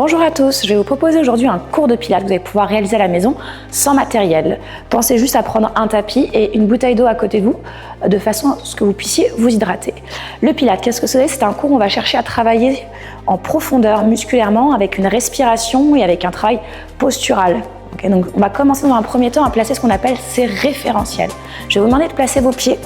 Bonjour à tous, je vais vous proposer aujourd'hui un cours de pilates que vous allez pouvoir réaliser à la maison sans matériel. Pensez juste à prendre un tapis et une bouteille d'eau à côté de vous, de façon à ce que vous puissiez vous hydrater. Le pilates, qu'est-ce que c'est? C'est un cours où on va chercher à travailler en profondeur musculairement avec une respiration et avec un travail postural. Okay, donc on va commencer dans un premier temps à placer ce qu'on appelle ces référentiels. Je vais vous demander de placer vos pieds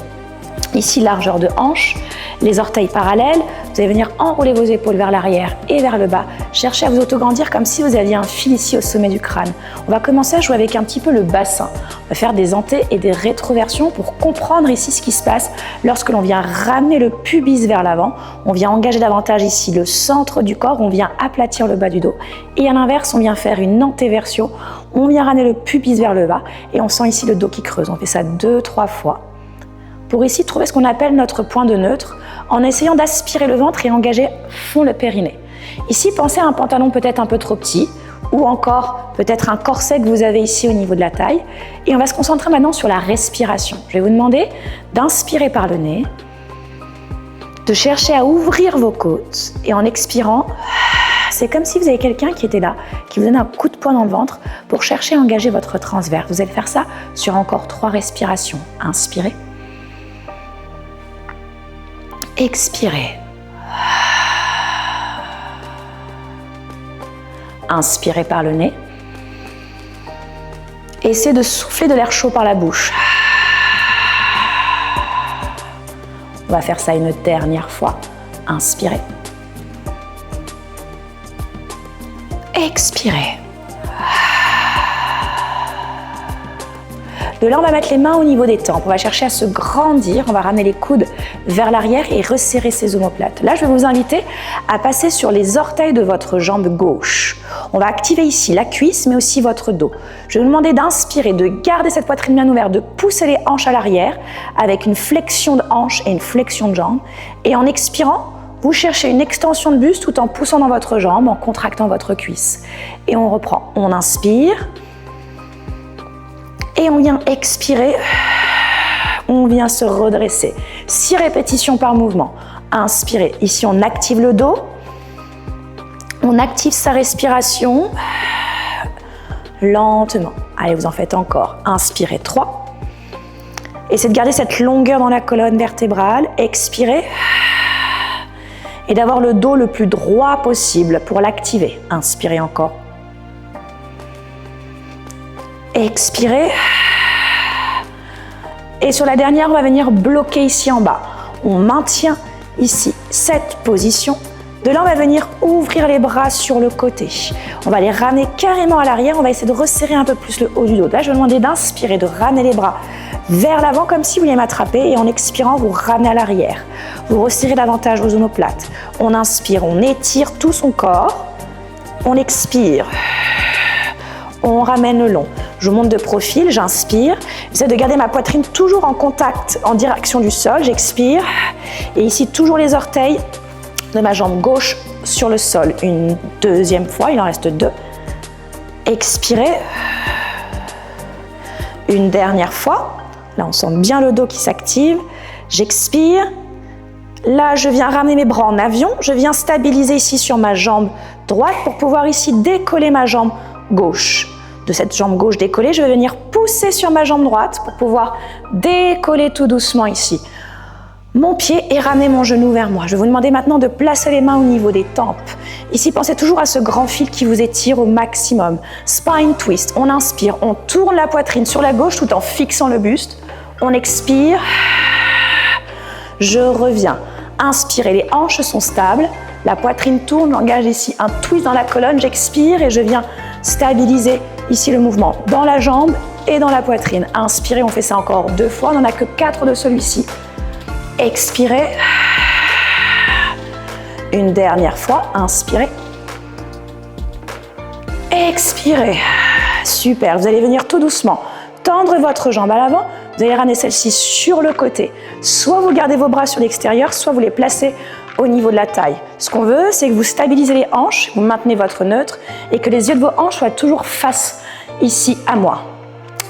ici, largeur de hanche, les orteils parallèles. Vous allez venir enrouler vos épaules vers l'arrière et vers le bas. Cherchez à vous autograndir comme si vous aviez un fil ici au sommet du crâne. On va commencer à jouer avec un petit peu le bassin. On va faire des anté et des rétroversions pour comprendre ici ce qui se passe lorsque l'on vient ramener le pubis vers l'avant. On vient engager davantage ici le centre du corps, on vient aplatir le bas du dos. Et à l'inverse, on vient faire une antéversion. On vient ramener le pubis vers le bas et on sent ici le dos qui creuse. On fait ça 2-3 fois. Pour ici trouver ce qu'on appelle notre point de neutre en essayant d'aspirer le ventre et engager fond le périnée. Ici, pensez à un pantalon peut-être un peu trop petit ou encore peut-être un corset que vous avez ici au niveau de la taille. Et on va se concentrer maintenant sur la respiration. Je vais vous demander d'inspirer par le nez, de chercher à ouvrir vos côtes et en expirant, c'est comme si vous avez quelqu'un qui était là, qui vous donne un coup de poing dans le ventre pour chercher à engager votre transverse. Vous allez faire ça sur encore 3 respirations. Inspirez. Expirez. Inspirez par le nez. Essayez de souffler de l'air chaud par la bouche. On va faire ça une dernière fois. Inspirez. Expirez. De là, on va mettre les mains au niveau des tempes. On va chercher à se grandir. On va ramener les coudes vers l'arrière et resserrer ses omoplates. Là, je vais vous inviter à passer sur les orteils de votre jambe gauche. On va activer ici la cuisse, mais aussi votre dos. Je vais vous demander d'inspirer, de garder cette poitrine bien ouverte, de pousser les hanches à l'arrière avec une flexion de hanche et une flexion de jambe. Et en expirant, vous cherchez une extension de buste tout en poussant dans votre jambe, en contractant votre cuisse. Et on reprend. On inspire. Et on vient expirer, on vient se redresser. 6 répétitions par mouvement. Inspirez. Ici, on active le dos. On active sa respiration. Lentement. Allez, vous en faites encore. Inspirez 3. Essayez de garder cette longueur dans la colonne vertébrale. Expirez. Et d'avoir le dos le plus droit possible pour l'activer. Inspirez encore. Expirez. Et sur la dernière, on va venir bloquer ici en bas. On maintient ici cette position. De là, on va venir ouvrir les bras sur le côté. On va les ramener carrément à l'arrière. On va essayer de resserrer un peu plus le haut du dos. Là, je vais vous demander d'inspirer, de ramener les bras vers l'avant comme si vous vouliez m'attraper. Et en expirant, vous ramenez à l'arrière. Vous resserrez davantage vos omoplates. On inspire, on étire tout son corps. On expire. On ramène le long. Je monte de profil, j'inspire. J'essaie de garder ma poitrine toujours en contact, en direction du sol. J'expire. Et ici, toujours les orteils de ma jambe gauche sur le sol. Une deuxième fois, il en reste 2. Expirez. Une dernière fois. Là, on sent bien le dos qui s'active. J'expire. Là, je viens ramener mes bras en avion. Je viens stabiliser ici sur ma jambe droite pour pouvoir ici décoller ma jambe gauche. De cette jambe gauche décollée, je vais venir pousser sur ma jambe droite pour pouvoir décoller tout doucement ici mon pied et ramener mon genou vers moi. Je vais vous demander maintenant de placer les mains au niveau des tempes. Ici, pensez toujours à ce grand fil qui vous étire au maximum. Spine twist, on inspire, on tourne la poitrine sur la gauche tout en fixant le buste. On expire, je reviens. Inspirez, les hanches sont stables, la poitrine tourne, j'engage ici un twist dans la colonne, j'expire et je viens stabiliser ici le mouvement dans la jambe et dans la poitrine. Inspirez, on fait ça encore 2 fois, on n'en a que 4 de celui-ci. Expirez. Une dernière fois, inspirez. Expirez. Super, vous allez venir tout doucement tendre votre jambe à l'avant, vous allez ramener celle-ci sur le côté. Soit vous gardez vos bras sur l'extérieur, soit vous les placez au niveau de la taille. Ce qu'on veut, c'est que vous stabilisez les hanches, vous maintenez votre neutre et que les yeux de vos hanches soient toujours face ici à moi.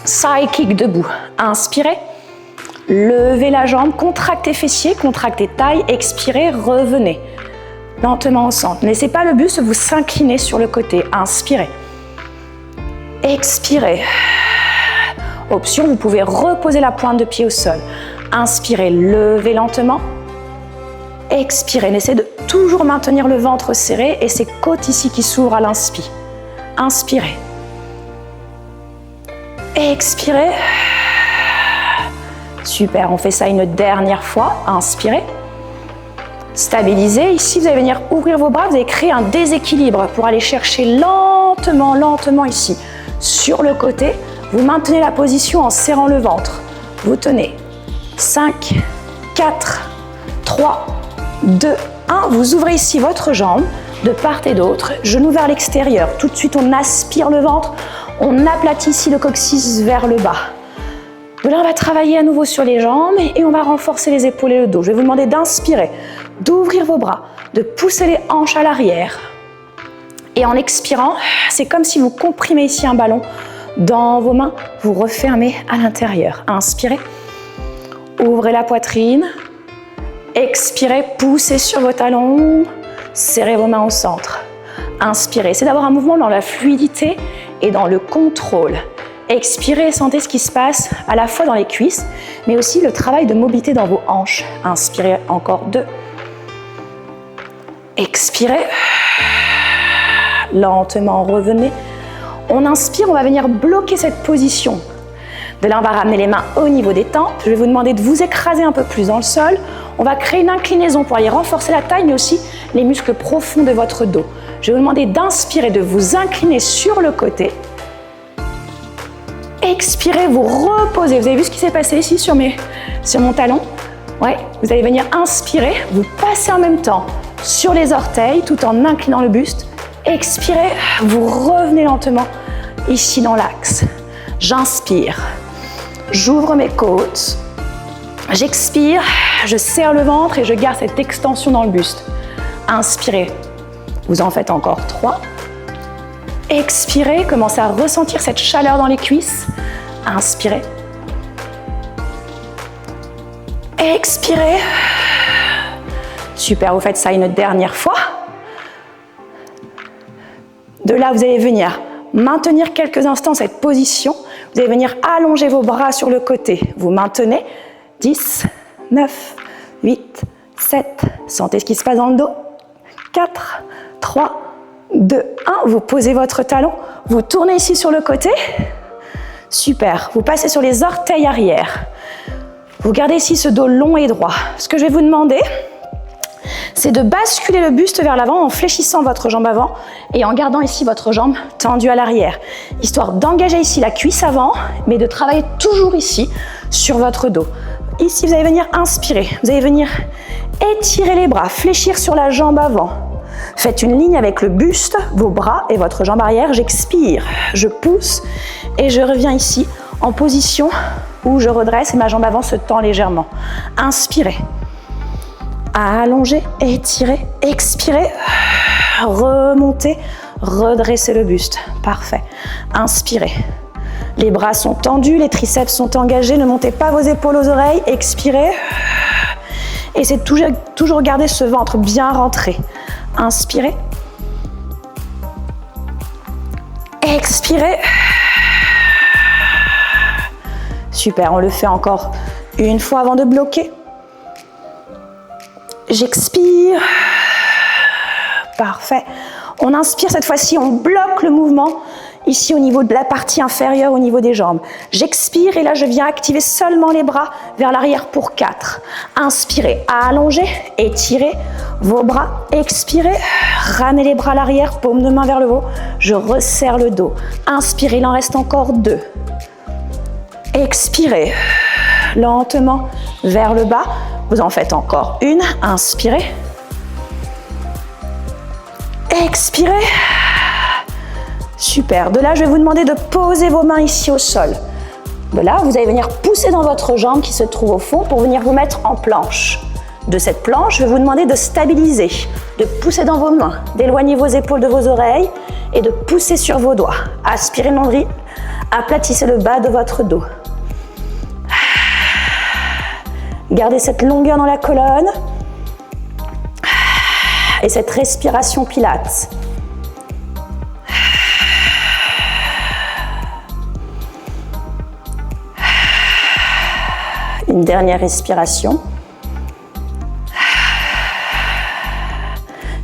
Side kick debout. Inspirez. Levez la jambe, contractez fessiers, contractez taille, expirez, revenez. Lentement au centre. Ne laissez pas le buste vous s'incliner sur le côté. Inspirez. Expirez. Option, vous pouvez reposer la pointe de pied au sol. Inspirez, levez lentement. Expirez, essayez de toujours maintenir le ventre serré et ces côtes ici qui s'ouvrent à l'inspire. Inspirez. Expirez. Super, on fait ça une dernière fois. Inspirez. Stabilisez. Ici, vous allez venir ouvrir vos bras. Vous allez créer un déséquilibre pour aller chercher lentement, lentement ici. Sur le côté, vous maintenez la position en serrant le ventre. Vous tenez. 5, 4, 3, 2, 1. Vous ouvrez ici votre jambe de part et d'autre. Genoux vers l'extérieur. Tout de suite, on aspire le ventre. On aplatit ici le coccyx vers le bas. Là, on va travailler à nouveau sur les jambes et on va renforcer les épaules et le dos. Je vais vous demander d'inspirer, d'ouvrir vos bras, de pousser les hanches à l'arrière. Et en expirant, c'est comme si vous comprimez ici un ballon dans vos mains. Vous refermez à l'intérieur. Inspirez. Ouvrez la poitrine. Expirez, poussez sur vos talons. Serrez vos mains au centre. Inspirez. C'est d'avoir un mouvement dans la fluidité et dans le contrôle. Expirez, sentez ce qui se passe à la fois dans les cuisses, mais aussi le travail de mobilité dans vos hanches. Inspirez, encore 2. Expirez. Lentement, revenez. On inspire, on va venir bloquer cette position. De là, on va ramener les mains au niveau des tempes. Je vais vous demander de vous écraser un peu plus dans le sol. On va créer une inclinaison pour aller renforcer la taille, mais aussi les muscles profonds de votre dos. Je vais vous demander d'inspirer, de vous incliner sur le côté. Expirez, vous reposez. Vous avez vu ce qui s'est passé ici sur mon talon? Ouais, vous allez venir inspirer, vous passez en même temps sur les orteils tout en inclinant le buste. Expirez, vous revenez lentement ici dans l'axe. J'inspire, j'ouvre mes côtes. J'expire, je serre le ventre et je garde cette extension dans le buste. Inspirez, vous en faites encore 3. Expirez, commencez à ressentir cette chaleur dans les cuisses. Inspirez. Expirez. Super, vous faites ça une dernière fois. De là, vous allez venir maintenir quelques instants cette position. Vous allez venir allonger vos bras sur le côté. Vous maintenez. 10, 9, 8, 7. Sentez ce qui se passe dans le dos. 4, 3, 2, 1. Vous posez votre talon. Vous tournez ici sur le côté. Super. Vous passez sur les orteils arrière. Vous gardez ici ce dos long et droit. Ce que je vais vous demander, c'est de basculer le buste vers l'avant en fléchissant votre jambe avant et en gardant ici votre jambe tendue à l'arrière. Histoire d'engager ici la cuisse avant, mais de travailler toujours ici sur votre dos. Ici, vous allez venir inspirer. Vous allez venir étirer les bras, fléchir sur la jambe avant. Faites une ligne avec le buste, vos bras et votre jambe arrière. J'expire, je pousse et je reviens ici en position où je redresse et ma jambe avant se tend légèrement. Inspirez. Allongez, étirez, expirez. Remontez, redressez le buste. Parfait. Inspirez. Les bras sont tendus, les triceps sont engagés. Ne montez pas vos épaules aux oreilles. Expirez. Essayez de toujours garder ce ventre bien rentré. Inspirez. Expirez. Super, on le fait encore une fois avant de bloquer. J'expire. Parfait. On inspire cette fois-ci, on bloque le mouvement ici au niveau de la partie inférieure, au niveau des jambes. J'expire et là je viens activer seulement les bras vers l'arrière pour 4. Inspirez, allongez, étirez vos bras. Expirez, ramenez les bras à l'arrière, paume de main vers le haut. Je resserre le dos. Inspirez, il en reste encore 2. Expirez, lentement vers le bas. Vous en faites encore une. Inspirez. Expirez. Super. De là, je vais vous demander de poser vos mains ici au sol. De là, vous allez venir pousser dans votre jambe qui se trouve au fond pour venir vous mettre en planche. De cette planche, je vais vous demander de stabiliser, de pousser dans vos mains, d'éloigner vos épaules de vos oreilles et de pousser sur vos doigts. Aspirez le nombril, aplatissez le bas de votre dos. Gardez cette longueur dans la colonne. Et cette respiration pilates. Une dernière respiration.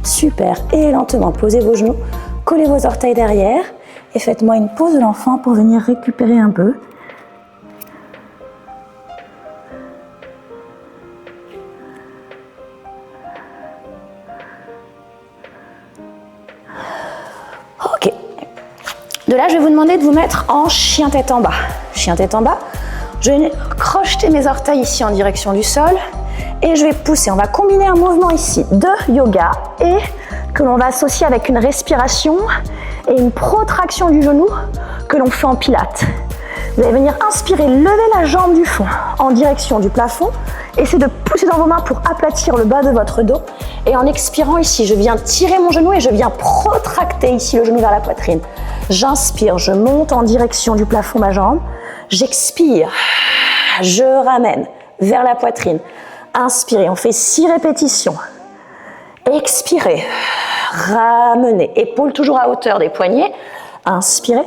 Super. Et lentement, posez vos genoux, collez vos orteils derrière et faites-moi une pause de l'enfant pour venir récupérer un peu. Ok. De là, je vais vous demander de vous mettre en chien tête en bas. Chien tête en bas. Je vais crocheter mes orteils ici en direction du sol et je vais pousser. On va combiner un mouvement ici de yoga et que l'on va associer avec une respiration et une protraction du genou que l'on fait en pilates. Vous allez venir inspirer, lever la jambe du fond en direction du plafond. Essayez de pousser dans vos mains pour aplatir le bas de votre dos. Et en expirant ici, je viens tirer mon genou et je viens protracter ici le genou vers la poitrine. J'inspire, je monte en direction du plafond ma jambe. J'expire, je ramène vers la poitrine. Inspirez, on fait 6 répétitions. Expirez, ramenez, épaules toujours à hauteur des poignets. Inspirez.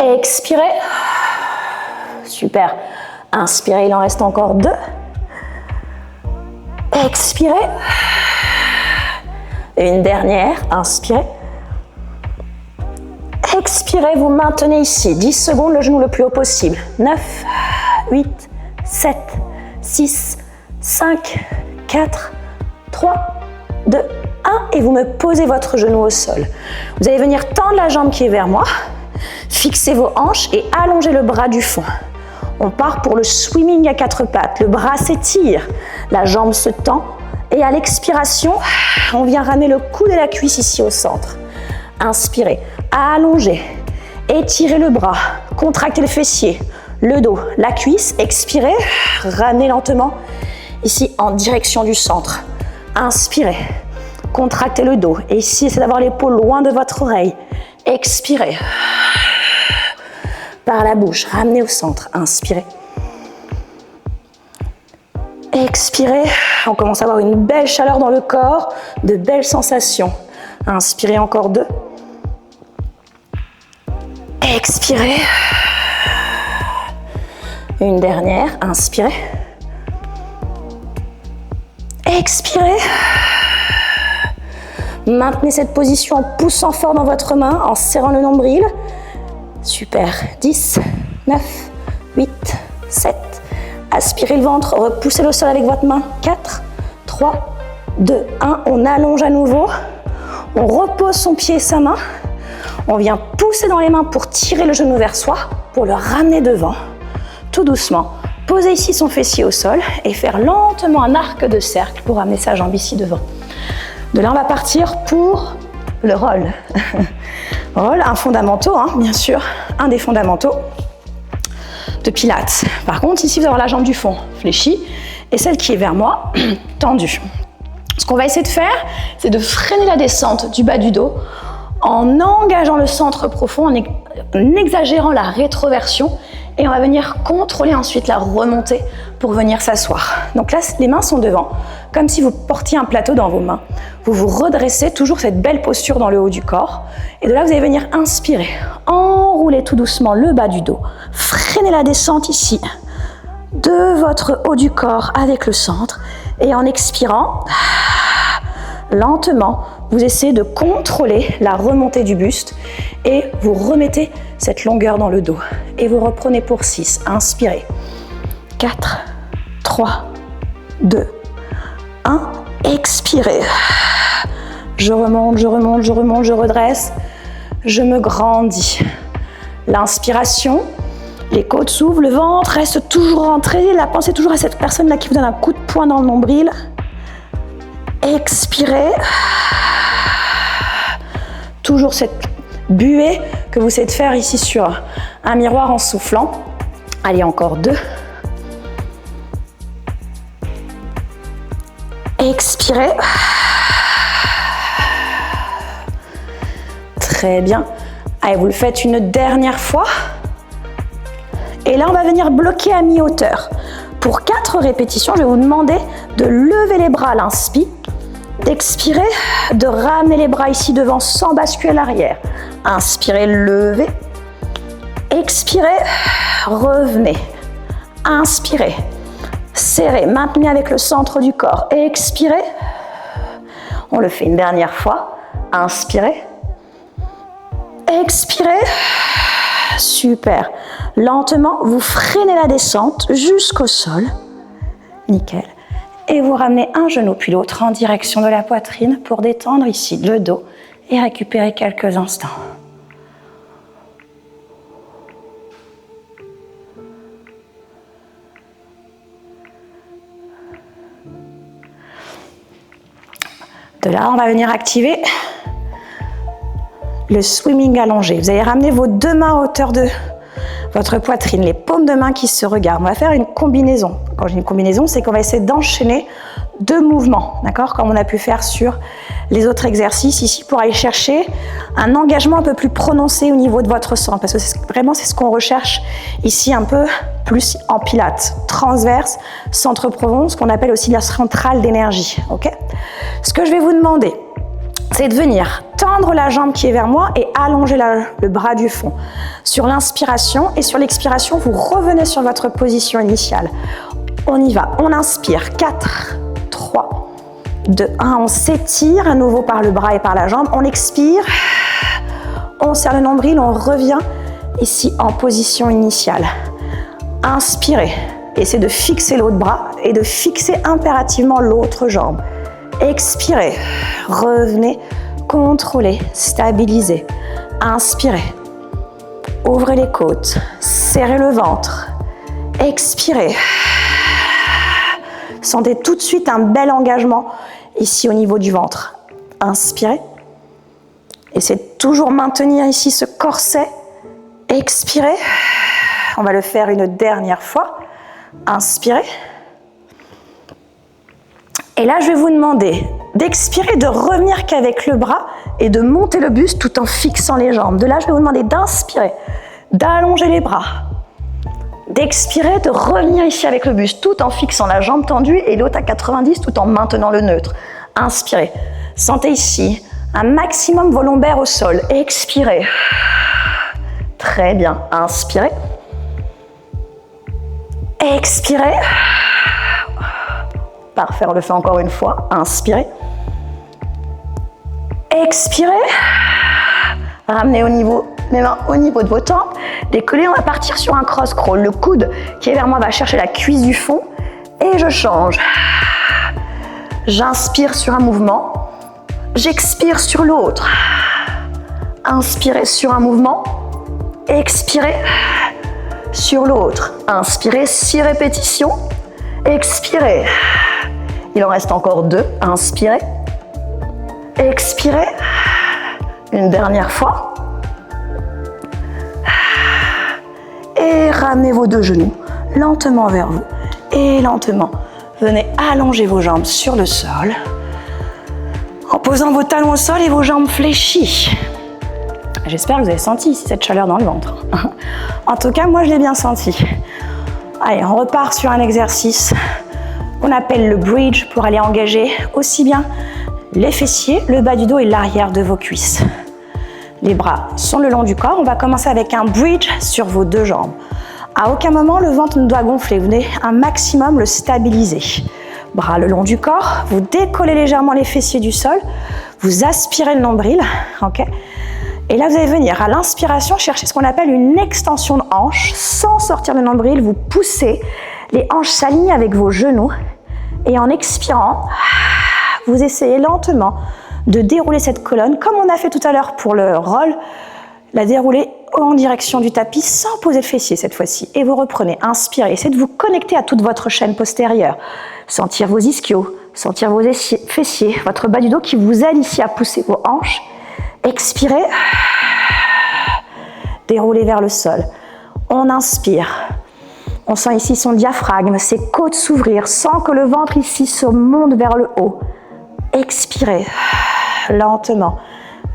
Expirez. Super. Inspirez, il en reste encore 2. Expirez. Une dernière, inspirez. Expirez, vous maintenez ici 10 secondes, le genou le plus haut possible. 9, 8, 7, 6, 5, 4, 3, 2, 1 et vous me posez votre genou au sol. Vous allez venir tendre la jambe qui est vers moi, fixez vos hanches et allongez le bras du fond. On part pour le swimming à 4 pattes, le bras s'étire, la jambe se tend et à l'expiration, on vient ramener le coude et la cuisse ici au centre. Inspirez, allongez, étirez le bras, contractez le fessier, le dos, la cuisse, expirez, ramenez lentement ici en direction du centre. Inspirez, contractez le dos et ici essayez d'avoir l'épaule loin de votre oreille. Expirez, par la bouche, ramenez au centre, inspirez. Expirez, on commence à avoir une belle chaleur dans le corps, de belles sensations. Inspirez encore 2. Expirez. Une dernière, inspirez. Expirez. Maintenez cette position en poussant fort dans votre main, en serrant le nombril. Super. 10, 9, 8, 7. Aspirez le ventre, repoussez le sol avec votre main. 4, 3, 2, 1. On allonge à nouveau. On repose son pied et sa main. On vient pousser dans les mains pour tirer le genou vers soi, pour le ramener devant. Tout doucement. Poser ici son fessier au sol et faire lentement un arc de cercle pour ramener sa jambe ici devant. De là, on va partir pour le roll. Roll, un fondamental, hein, bien sûr, un des fondamentaux de Pilates. Par contre, ici, vous avez la jambe du fond fléchie et celle qui est vers moi, tendue. Ce qu'on va essayer de faire, c'est de freiner la descente du bas du dos en engageant le centre profond, en exagérant la rétroversion et on va venir contrôler ensuite la remontée pour venir s'asseoir. Donc là, les mains sont devant, comme si vous portiez un plateau dans vos mains. Vous vous redressez, toujours cette belle posture dans le haut du corps. Et de là, vous allez venir inspirer, enrouler tout doucement le bas du dos, freiner la descente ici de votre haut du corps avec le centre. Et en expirant, lentement, vous essayez de contrôler la remontée du buste et vous remettez cette longueur dans le dos. Et vous reprenez pour 6. Inspirez. 4, 3, 2, 1. Expirez. Je remonte, je remonte, je remonte, je redresse. Je me grandis. L'inspiration, les côtes s'ouvrent, le ventre reste toujours rentré. La pensée toujours à cette personne-là qui vous donne un coup de poing dans le nombril. Expirez. Toujours cette buée que vous essayez de faire ici sur un miroir en soufflant. Allez, encore 2. Expirez. Très bien. Allez, vous le faites une dernière fois. Et là, on va venir bloquer à mi-hauteur. Pour 4 répétitions, je vais vous demander de lever les bras à l'inspire d'expirer, de ramener les bras ici devant sans basculer à l'arrière. Inspirez, levez. Expirez, revenez. Inspirez, serrez, maintenez avec le centre du corps. Expirez. On le fait une dernière fois. Inspirez. Expirez. Super. Lentement, vous freinez la descente jusqu'au sol. Nickel. Et vous ramenez un genou puis l'autre en direction de la poitrine pour détendre ici le dos et récupérer quelques instants. De là, on va venir activer le swimming allongé. Vous allez ramener vos deux mains à hauteur de votre poitrine, les paumes de main qui se regardent. On va faire une combinaison. Quand j'ai une combinaison, c'est qu'on va essayer d'enchaîner deux mouvements, d'accord, comme on a pu faire sur les autres exercices ici, pour aller chercher un engagement un peu plus prononcé au niveau de votre centre, parce que c'est ce qu'on recherche ici un peu plus en pilates, transverse, centre profond, ce qu'on appelle aussi la centrale d'énergie, ok. Ce que je vais vous demander, c'est de venir tendre la jambe qui est vers moi et allonger le bras du fond. Sur l'inspiration et sur l'expiration, vous revenez sur votre position initiale. On y va, on inspire, 4, 3, 2, 1, on s'étire à nouveau par le bras et par la jambe, on expire, on serre le nombril, on revient ici en position initiale. Inspirez, essayez de fixer l'autre bras et de fixer impérativement l'autre jambe. Expirez, revenez, contrôlez, stabilisez. Inspirez, ouvrez les côtes, serrez le ventre. Expirez. Sentez tout de suite un bel engagement ici au niveau du ventre. Inspirez. Essayez de toujours maintenir ici ce corset. Expirez. On va le faire une dernière fois. Inspirez. Et là, je vais vous demander d'expirer, de revenir qu'avec le bras et de monter le buste tout en fixant les jambes. De là, je vais vous demander d'inspirer, d'allonger les bras, d'expirer, de revenir ici avec le buste tout en fixant la jambe tendue et l'autre à 90 tout en maintenant le neutre. Inspirez. Sentez ici un maximum vos lombaires au sol. Expirez. Très bien. Inspirez. Expirez. Parfait, on le fait encore une fois. Inspirez. Expirez. Ramenez mes mains au niveau de vos tempes. Décollez, on va partir sur un cross crawl. Le coude qui est vers moi va chercher la cuisse du fond. Et je change. J'inspire sur un mouvement. J'expire sur l'autre. Inspirez sur un mouvement. Expirez sur l'autre. Inspirez, 6 répétitions. Expirez. Il en reste encore 2. Inspirez. Expirez. Une dernière fois. Et ramenez vos deux genoux lentement vers vous. Et lentement, venez allonger vos jambes sur le sol. En posant vos talons au sol et vos jambes fléchies. J'espère que vous avez senti ici cette chaleur dans le ventre. En tout cas, moi je l'ai bien senti. Allez, on repart sur un exercice qu'on appelle le bridge pour aller engager aussi bien les fessiers, le bas du dos et l'arrière de vos cuisses. Les bras sont le long du corps. On va commencer avec un bridge sur vos deux jambes. À aucun moment, le ventre ne doit gonfler. Vous venez un maximum le stabiliser. Bras le long du corps. Vous décollez légèrement les fessiers du sol. Vous aspirez le nombril. Ok. Et là, vous allez venir à l'inspiration chercher ce qu'on appelle une extension de hanche. Sans sortir le nombril, vous poussez. Les hanches s'alignent avec vos genoux. Et en expirant, vous essayez lentement de dérouler cette colonne, comme on a fait tout à l'heure pour le roll, la dérouler en direction du tapis sans poser le fessier cette fois-ci. Et vous reprenez, inspirez, essayez de vous connecter à toute votre chaîne postérieure. Sentir vos ischios, sentir vos fessiers, votre bas du dos qui vous aide ici à pousser vos hanches. Expirez, déroulez vers le sol. On inspire. On sent ici son diaphragme, ses côtes s'ouvrir sans que le ventre ici se monte vers le haut. Expirez lentement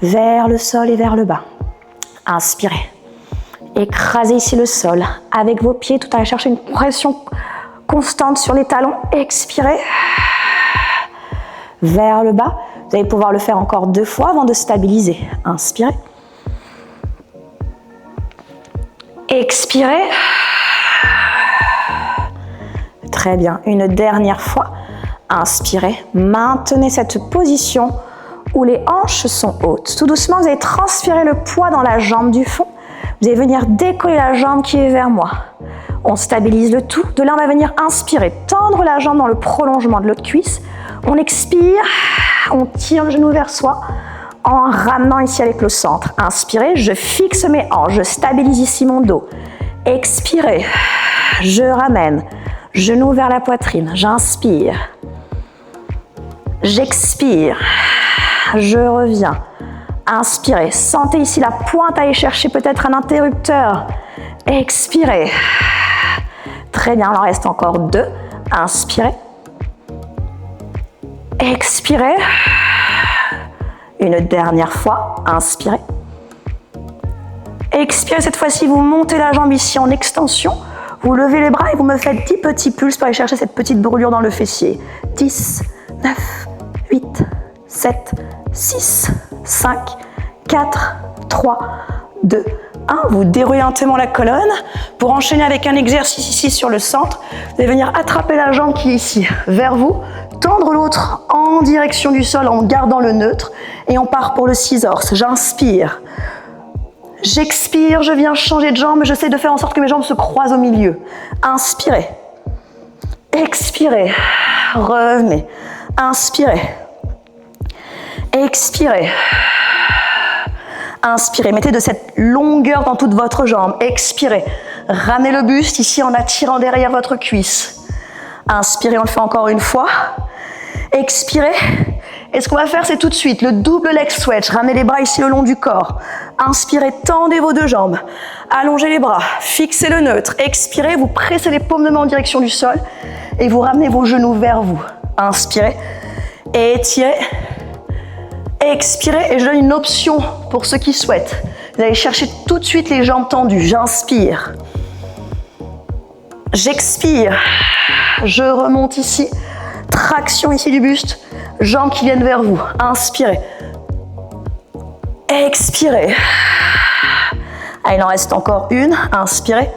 vers le sol et vers le bas. Inspirez. Écrasez ici le sol avec vos pieds tout en allant chercher une pression constante sur les talons. Expirez. vers le bas. Vous allez pouvoir le faire encore 2 fois avant de stabiliser. Inspirez. Expirez. Très bien. Une dernière fois. Inspirez. Maintenez cette position où les hanches sont hautes. Tout doucement, vous allez transférer le poids dans la jambe du fond. Vous allez venir décoller la jambe qui est vers moi. On stabilise le tout. De là, on va venir inspirer, tendre la jambe dans le prolongement de l'autre cuisse. On expire, on tire le genou vers soi en ramenant ici avec le centre. Inspirez, je fixe mes hanches, je stabilise ici mon dos. Expirez, je ramène, genou vers la poitrine, j'inspire. J'expire, je reviens. Inspirez, sentez ici la pointe, allez chercher peut-être un interrupteur. Expirez. Très bien, il en reste encore 2. Inspirez. Expirez. Une dernière fois, inspirez. Expirez, cette fois-ci, vous montez la jambe ici en extension. Vous levez les bras et vous me faites 10 petits pulses pour aller chercher cette petite brûlure dans le fessier. 10, 9, 8, 7, 6, 5, 4, 3, 2, 1. Vous déroulez lentement la colonne pour enchaîner avec un exercice ici sur le centre. Vous allez venir attraper la jambe qui est ici vers vous, tendre l'autre en direction du sol en gardant le neutre et on part pour le scissors. J'inspire. J'expire, je viens changer de jambe, j'essaie de faire en sorte que mes jambes se croisent au milieu. Inspirez. Expirez. Revenez. Inspirez. Expirez. Inspirez. Mettez de cette longueur dans toute votre jambe. Expirez. Ramenez le buste ici en attirant derrière votre cuisse. Inspirez, on le fait encore une fois. Expirez. Et ce qu'on va faire, c'est tout de suite le double leg stretch. Ramenez les bras ici le long du corps. Inspirez, tendez vos 2 jambes. Allongez les bras, fixez le neutre. Expirez, vous pressez les paumes de main en direction du sol et vous ramenez vos genoux vers vous. Inspirez, étirez, expirez. Et je donne une option pour ceux qui souhaitent. Vous allez chercher tout de suite les jambes tendues. J'inspire. J'expire. Je remonte ici. Traction ici du buste. Jambes qui viennent vers vous. Inspirez. Expirez. Ah, il en reste encore une. Inspirez.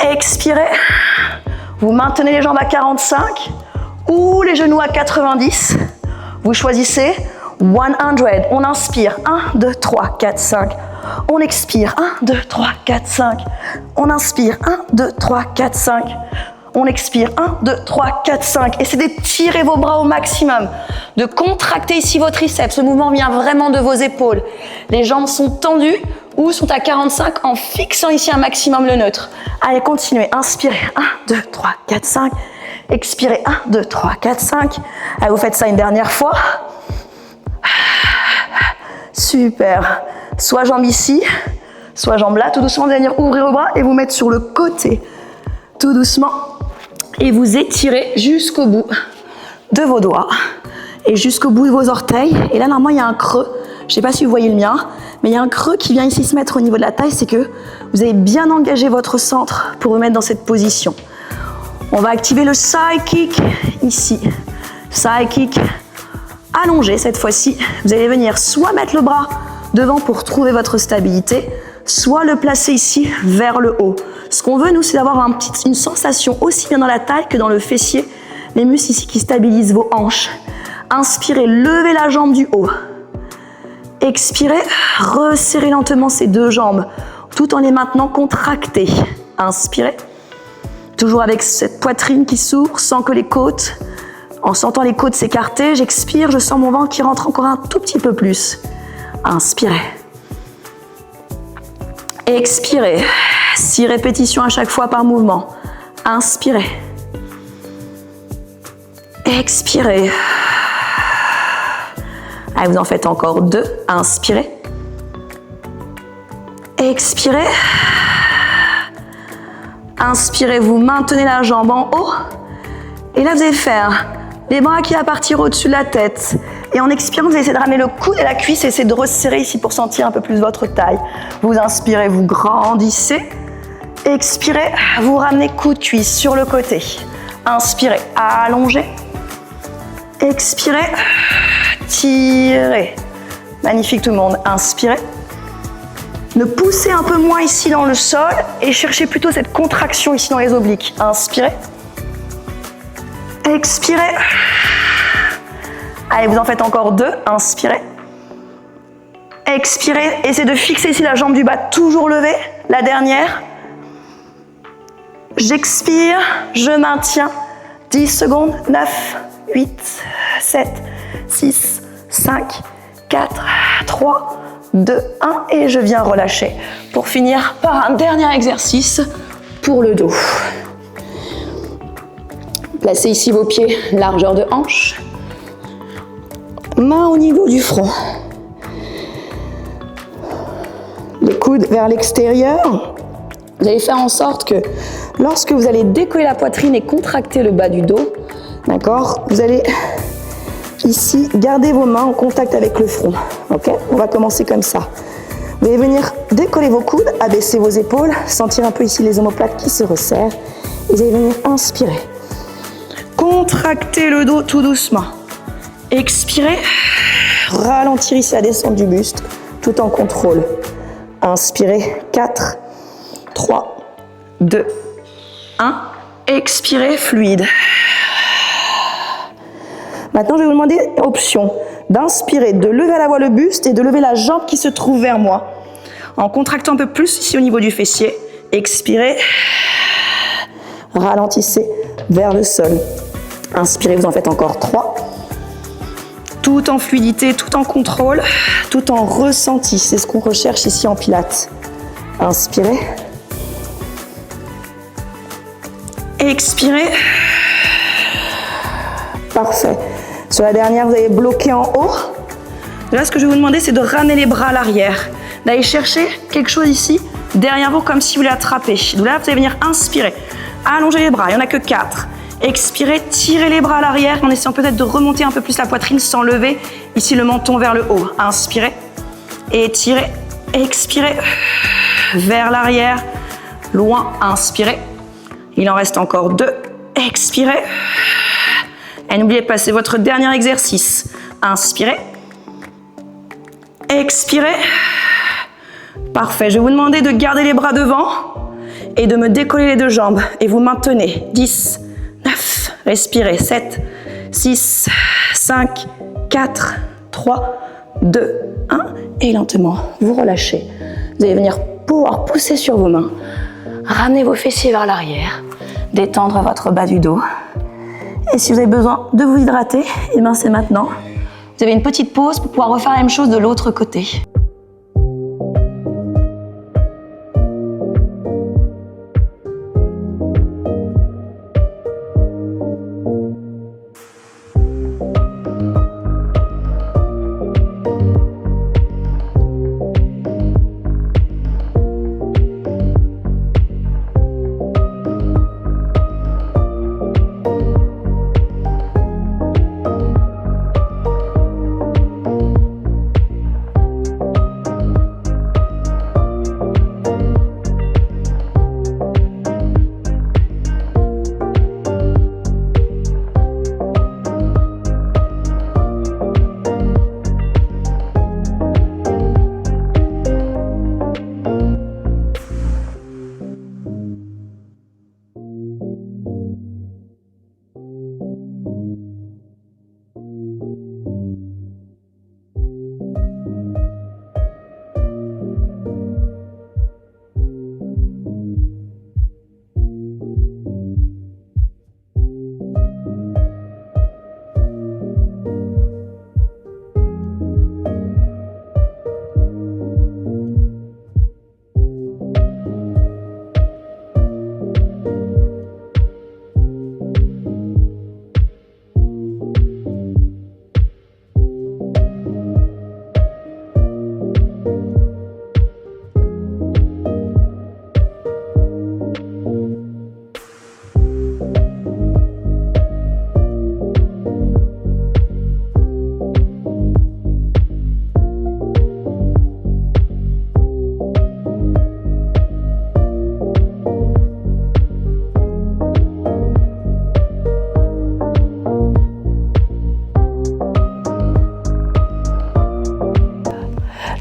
Expirez. Vous maintenez les jambes à 45 ou les genoux à 90. Vous choisissez 100. On inspire. 1, 2, 3, 4, 5. On expire. 1, 2, 3, 4, 5. On inspire. 1, 2, 3, 4, 5. On expire, 1, 2, 3, 4, 5. Et c'est d'étirer vos bras au maximum, de contracter ici vos triceps. Ce mouvement vient vraiment de vos épaules. Les jambes sont tendues ou sont à 45 en fixant ici un maximum le neutre. Allez, continuez. Inspirez, 1, 2, 3, 4, 5. Expirez, 1, 2, 3, 4, 5. Allez, vous faites ça une dernière fois. Super. Soit jambe ici, soit jambe là. Tout doucement, vous allez venir ouvrir le bras et vous mettre sur le côté. Tout doucement. Et vous étirez jusqu'au bout de vos doigts et jusqu'au bout de vos orteils. Et là, normalement, il y a un creux. Je ne sais pas si vous voyez le mien, mais il y a un creux qui vient ici se mettre au niveau de la taille. C'est que vous avez bien engagé votre centre pour vous mettre dans cette position. On va activer le side kick ici. Side kick allongé cette fois-ci. Vous allez venir soit mettre le bras devant pour trouver votre stabilité, soit le placer ici vers le haut. Ce qu'on veut, nous, c'est d'avoir une sensation aussi bien dans la taille que dans le fessier. Les muscles ici qui stabilisent vos hanches. Inspirez, levez la jambe du haut. Expirez, resserrez lentement ces 2 jambes, tout en les maintenant contractées. Inspirez, toujours avec cette poitrine qui s'ouvre, sans que les côtes, en sentant les côtes s'écarter. J'expire, je sens mon ventre qui rentre encore un tout petit peu plus. Inspirez. Expirez. 6 répétitions à chaque fois par mouvement. Inspirez. Expirez. Allez, vous en faites encore 2. Inspirez. Expirez. Inspirez, vous maintenez la jambe en haut. Et là, vous allez faire les bras qui vont partir au-dessus de la tête. Et en expirant, vous allez essayer de ramener le coude et la cuisse et essayer de resserrer ici pour sentir un peu plus votre taille. Vous inspirez, vous grandissez. Expirez, vous ramenez coude, cuisse sur le côté. Inspirez, allongez. Expirez. Tirez. Magnifique tout le monde. Inspirez. Ne poussez un peu moins ici dans le sol et cherchez plutôt cette contraction ici dans les obliques. Inspirez. Expirez. Allez, vous en faites encore 2. Inspirez. Expirez. Essayez de fixer ici la jambe du bas toujours levée. La dernière. J'expire. Je maintiens. 10 secondes. 9, 8, 7, 6, 5, 4, 3, 2, 1 et je viens relâcher pour finir par un dernier exercice pour le dos. Placez ici vos pieds largeur de hanche, main au niveau du front, les coudes vers l'extérieur. Vous allez faire en sorte que lorsque vous allez décoller la poitrine et contracter le bas du dos, d'accord, vous allez ici garder vos mains en contact avec le front. Ok, on va commencer comme ça. Vous allez venir décoller vos coudes, abaisser vos épaules, sentir un peu ici les omoplates qui se resserrent. Et vous allez venir inspirer. Contractez le dos tout doucement. Expirez. Ralentir ici la descente du buste tout en contrôle. Inspirez. 4, 3, 2, 1. Expirez fluide. Maintenant, je vais vous demander option d'inspirer, de lever à la fois le buste et de lever la jambe qui se trouve vers moi. En contractant un peu plus ici au niveau du fessier. Expirez. Ralentissez vers le sol. Inspirez, vous en faites encore 3. Tout en fluidité, tout en contrôle, tout en ressenti. C'est ce qu'on recherche ici en pilates. Inspirez. Expirez. Parfait. Sur la dernière, vous allez bloquer en haut. Là, ce que je vais vous demander, c'est de ramener les bras à l'arrière. D'aller chercher quelque chose ici, derrière vous, comme si vous l'attrapez. Donc là, vous allez venir inspirer. Allongez les bras, il n'y en a que 4. Expirez, tirez les bras à l'arrière en essayant peut-être de remonter un peu plus la poitrine sans lever ici le menton vers le haut. Inspirez, étirez, expirez, vers l'arrière, loin, inspirez. Il en reste encore 2. Expirez. Et n'oubliez pas, c'est votre dernier exercice. Inspirez. Expirez. Parfait. Je vais vous demander de garder les bras devant et de me décoller les 2 jambes. Et vous maintenez. 10, 9, respirez. 7, 6, 5, 4, 3, 2, 1. Et lentement, vous relâchez. Vous allez venir pouvoir pousser sur vos mains. Ramenez vos fessiers vers l'arrière. Détendre votre bas du dos. Et si vous avez besoin de vous hydrater, eh bien c'est maintenant. Vous avez une petite pause pour pouvoir refaire la même chose de l'autre côté.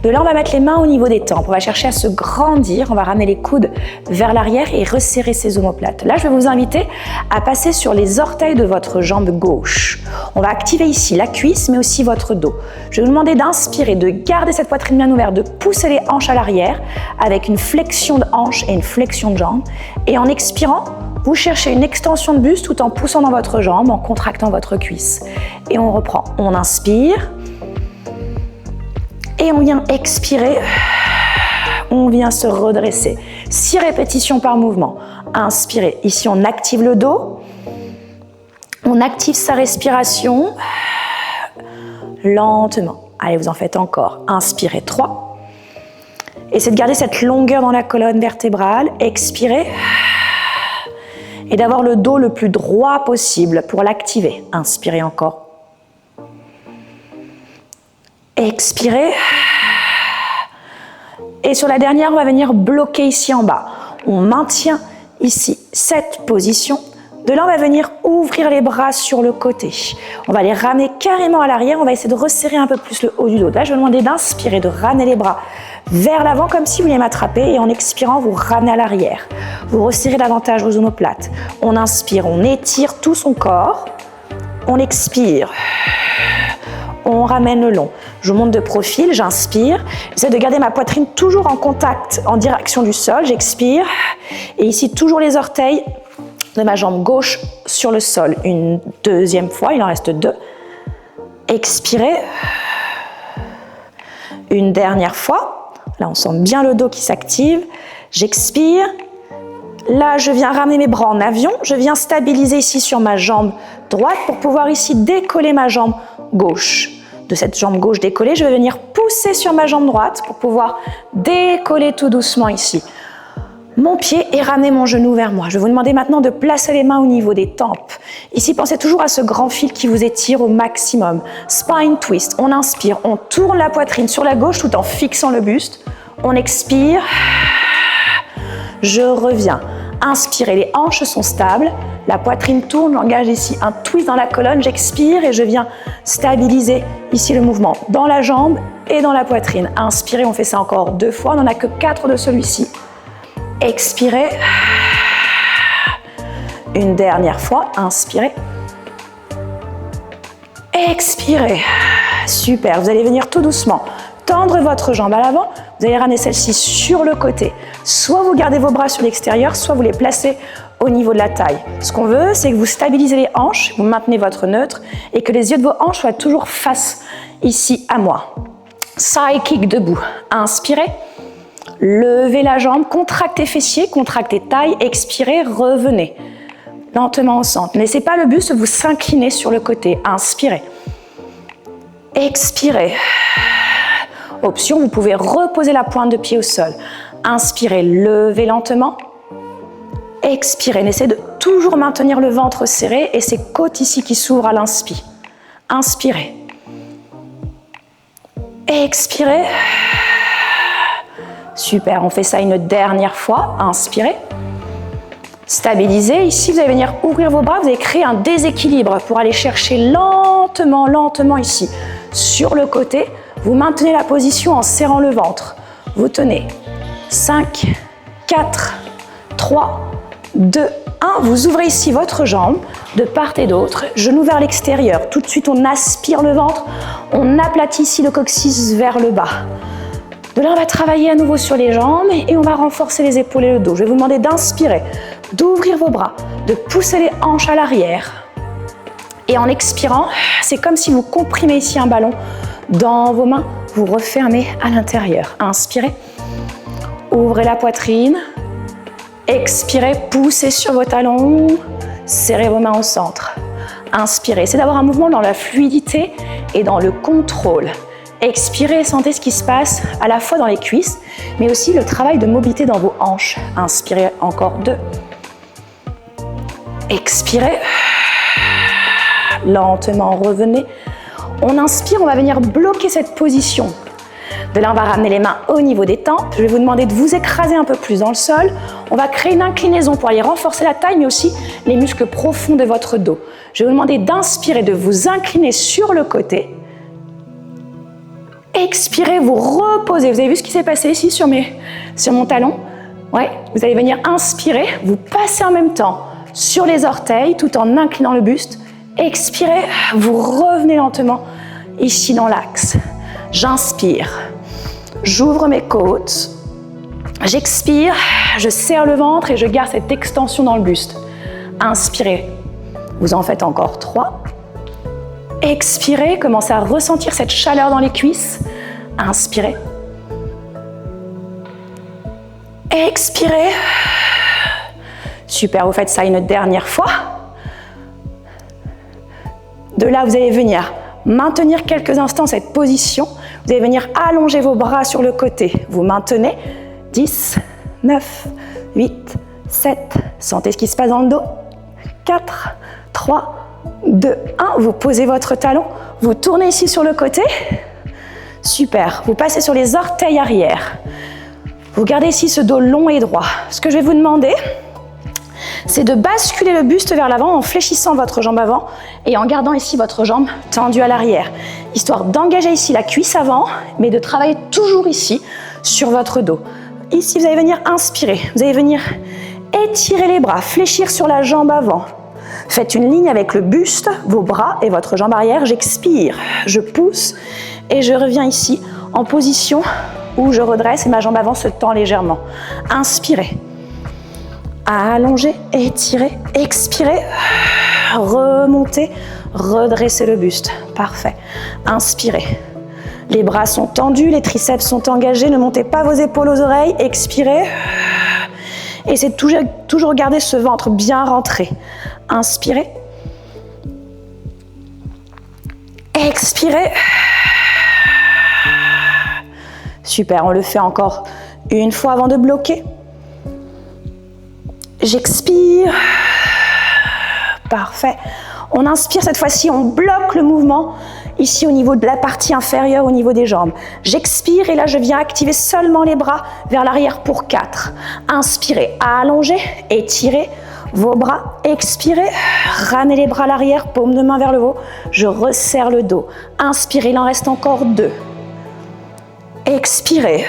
De là, on va mettre les mains au niveau des tempes. On va chercher à se grandir. On va ramener les coudes vers l'arrière et resserrer ses omoplates. Là, je vais vous inviter à passer sur les orteils de votre jambe gauche. On va activer ici la cuisse, mais aussi votre dos. Je vais vous demander d'inspirer, de garder cette poitrine bien ouverte, de pousser les hanches à l'arrière avec une flexion de hanche et une flexion de jambe. Et en expirant, vous cherchez une extension de buste tout en poussant dans votre jambe, en contractant votre cuisse. Et on reprend. On inspire. Et on vient expirer. On vient se redresser. 6 répétitions par mouvement. Inspirez. Ici, on active le dos. On active sa respiration. Lentement. Allez, vous en faites encore. Inspirez. 3. Essayez de garder cette longueur dans la colonne vertébrale. Expirez. Et d'avoir le dos le plus droit possible pour l'activer. Inspirez encore. Expirez. Et sur la dernière, on va venir bloquer ici en bas. On maintient ici cette position. De là, on va venir ouvrir les bras sur le côté. On va les ramener carrément à l'arrière. On va essayer de resserrer un peu plus le haut du dos. Là, je vais vous demander d'inspirer, de ramener les bras vers l'avant comme si vous vouliez m'attraper. Et en expirant, vous ramenez à l'arrière. Vous resserrez davantage vos omoplates. On inspire, on étire tout son corps. On expire. On ramène le long. Je monte de profil, j'inspire. J'essaie de garder ma poitrine toujours en contact, en direction du sol. J'expire. Et ici, toujours les orteils de ma jambe gauche sur le sol. Une deuxième fois, il en reste 2. Expirez. Une dernière fois. Là, on sent bien le dos qui s'active. J'expire. Là, je viens ramener mes bras en avion. Je viens stabiliser ici sur ma jambe droite pour pouvoir ici décoller ma jambe gauche. De cette jambe gauche décollée, je vais venir pousser sur ma jambe droite pour pouvoir décoller tout doucement ici mon pied et ramener mon genou vers moi. Je vais vous demander maintenant de placer les mains au niveau des tempes. Ici, pensez toujours à ce grand fil qui vous étire au maximum. Spine twist. On inspire, on tourne la poitrine sur la gauche tout en fixant le buste. On expire. Je reviens. Inspirez, les hanches sont stables. La poitrine tourne, j'engage ici un twist dans la colonne. J'expire et je viens stabiliser ici le mouvement dans la jambe et dans la poitrine. Inspirez, on fait ça encore 2 fois. On n'en a que 4 de celui-ci. Expirez. Une dernière fois. Inspirez. Expirez. Super. Vous allez venir tout doucement tendre votre jambe à l'avant. Vous allez ramener celle-ci sur le côté. Soit vous gardez vos bras sur l'extérieur, soit vous les placez au niveau de la taille. Ce qu'on veut, c'est que vous stabilisez les hanches, vous maintenez votre neutre et que les yeux de vos hanches soient toujours face ici à moi. Side kick debout. Inspirez. Levez la jambe, contractez fessiers, contractez taille, expirez, revenez. Lentement au centre. Ne laissez pas le buste vous s'incliner sur le côté. Inspirez. Expirez. Option, vous pouvez reposer la pointe de pied au sol. Inspirez, levez lentement. Expirez, essayez de toujours maintenir le ventre serré et ces côtes ici qui s'ouvrent à l'inspire. Inspirez. Expirez. Super, on fait ça une dernière fois. Inspirez. Stabilisez. Ici, vous allez venir ouvrir vos bras. Vous allez créer un déséquilibre pour aller chercher lentement, lentement ici. Sur le côté, vous maintenez la position en serrant le ventre. Vous tenez. 5, 4, 3, 2, 1. Vous ouvrez ici votre jambe de part et d'autre. Genoux vers l'extérieur. Tout de suite, on aspire le ventre. On aplatit ici le coccyx vers le bas. De là, on va travailler à nouveau sur les jambes et on va renforcer les épaules et le dos. Je vais vous demander d'inspirer, d'ouvrir vos bras, de pousser les hanches à l'arrière. Et en expirant, c'est comme si vous comprimez ici un ballon dans vos mains. Vous refermez à l'intérieur. Inspirez, ouvrez la poitrine. Expirez, poussez sur vos talons. Serrez vos mains au centre. Inspirez, c'est d'avoir un mouvement dans la fluidité et dans le contrôle. Expirez, sentez ce qui se passe à la fois dans les cuisses, mais aussi le travail de mobilité dans vos hanches. Inspirez, encore 2. Expirez. Lentement, revenez. On inspire, on va venir bloquer cette position. De là, on va ramener les mains au niveau des tempes. Je vais vous demander de vous écraser un peu plus dans le sol. On va créer une inclinaison pour aller renforcer la taille, mais aussi les muscles profonds de votre dos. Je vais vous demander d'inspirer, de vous incliner sur le côté. Expirez, vous reposez. Vous avez vu ce qui s'est passé ici sur mon talon? Ouais, vous allez venir inspirer, vous passez en même temps sur les orteils tout en inclinant le buste. Expirez, vous revenez lentement ici dans l'axe. J'inspire, j'ouvre mes côtes. J'expire, je serre le ventre et je garde cette extension dans le buste. Inspirez, vous en faites encore 3. Expirez, commencez à ressentir cette chaleur dans les cuisses. Inspirez. Expirez. Super, vous faites ça une dernière fois. De là, vous allez venir maintenir quelques instants cette position. Vous allez venir allonger vos bras sur le côté. Vous maintenez. 10, 9, 8, 7. Sentez ce qui se passe dans le dos. 4, 3, 2, 1. Vous posez votre talon. Vous tournez ici sur le côté. Super. Vous passez sur les orteils arrière. Vous gardez ici ce dos long et droit. Ce que je vais vous demander, c'est de basculer le buste vers l'avant en fléchissant votre jambe avant et en gardant ici votre jambe tendue à l'arrière. Histoire d'engager ici la cuisse avant, mais de travailler toujours ici sur votre dos. Ici, vous allez venir inspirer. Vous allez venir étirer les bras, fléchir sur la jambe avant. Faites une ligne avec le buste, vos bras et votre jambe arrière. J'expire, je pousse et je reviens ici en position où je redresse et ma jambe avant se tend légèrement. Inspirez. Allongez, étirez, expirez. Remontez, redressez le buste. Parfait. Inspirez. Les bras sont tendus, les triceps sont engagés. Ne montez pas vos épaules aux oreilles. Expirez. Essayez de toujours garder ce ventre bien rentré. Inspirez. Expirez. Super, on le fait encore une fois avant de bloquer. J'expire. Parfait. On inspire cette fois-ci, on bloque le mouvement ici au niveau de la partie inférieure, au niveau des jambes. J'expire et là je viens activer seulement les bras vers l'arrière pour 4. Inspirez, allongez, étirez vos bras. Expirez, ramenez les bras à l'arrière, paume de main vers le haut. Je resserre le dos. Inspirez, il en reste encore 2. Expirez,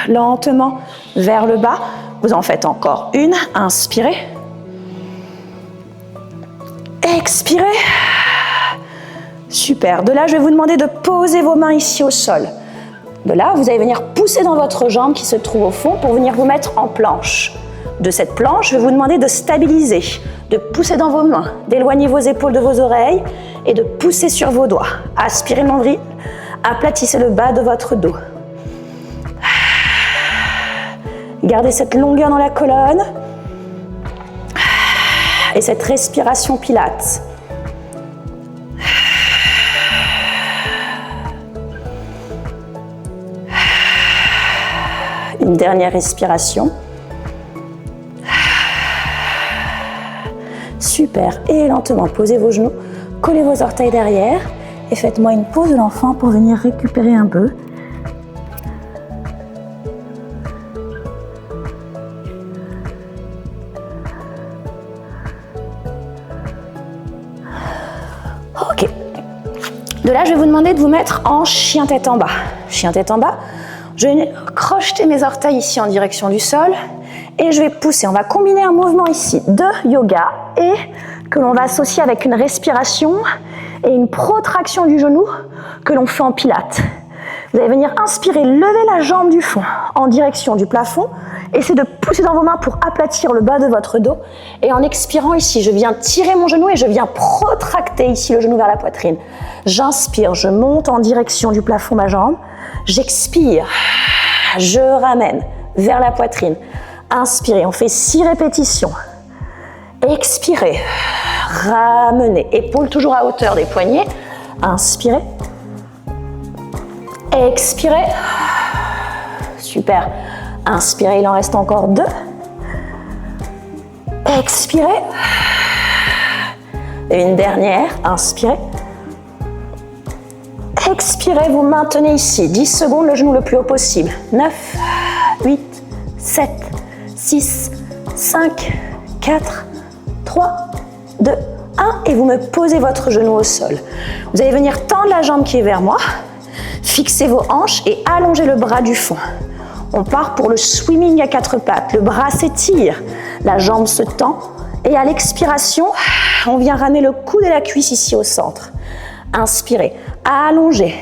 lentement vers le bas. Vous en faites encore une. Inspirez. Expirez. Super. De là, je vais vous demander de poser vos mains ici au sol. De là, vous allez venir pousser dans votre jambe qui se trouve au fond pour venir vous mettre en planche. De cette planche, je vais vous demander de stabiliser, de pousser dans vos mains, d'éloigner vos épaules de vos oreilles et de pousser sur vos doigts. Aspirez le nombril, aplatissez le bas de votre dos. Gardez cette longueur dans la colonne et cette respiration pilates. Une dernière respiration. Super. Et lentement, posez vos genoux, collez vos orteils derrière et faites-moi une pause de l'enfant pour venir récupérer un peu. Ok. De là, je vais vous demander de vous mettre en chien tête en bas. Chien tête en bas. Je vais crocheter mes orteils ici en direction du sol et je vais pousser. On va combiner un mouvement ici de yoga et que l'on va associer avec une respiration et une protraction du genou que l'on fait en pilates. Vous allez venir inspirer, lever la jambe du fond en direction du plafond. Essayez de pousser dans vos mains pour aplatir le bas de votre dos. Et en expirant ici, je viens tirer mon genou et je viens protracter ici le genou vers la poitrine. J'inspire, je monte en direction du plafond ma jambe. J'expire, je ramène vers la poitrine. Inspirez, on fait 6 répétitions. Expirez, ramenez, épaules toujours à hauteur des poignets. Inspirez. Expirez. Super. Inspirez, il en reste encore 2. Expirez. Et une dernière, inspirez. Expirez, vous maintenez ici 10 secondes, le genou le plus haut possible. 9, 8, 7, 6, 5, 4, 3, 2, 1. Et vous me posez votre genou au sol. Vous allez venir tendre la jambe qui est vers moi. Fixez vos hanches et allongez le bras du fond. On part pour le swimming à 4 pattes. Le bras s'étire, la jambe se tend. Et à l'expiration, on vient ramener le coude et la cuisse ici au centre. Inspirez, allongez,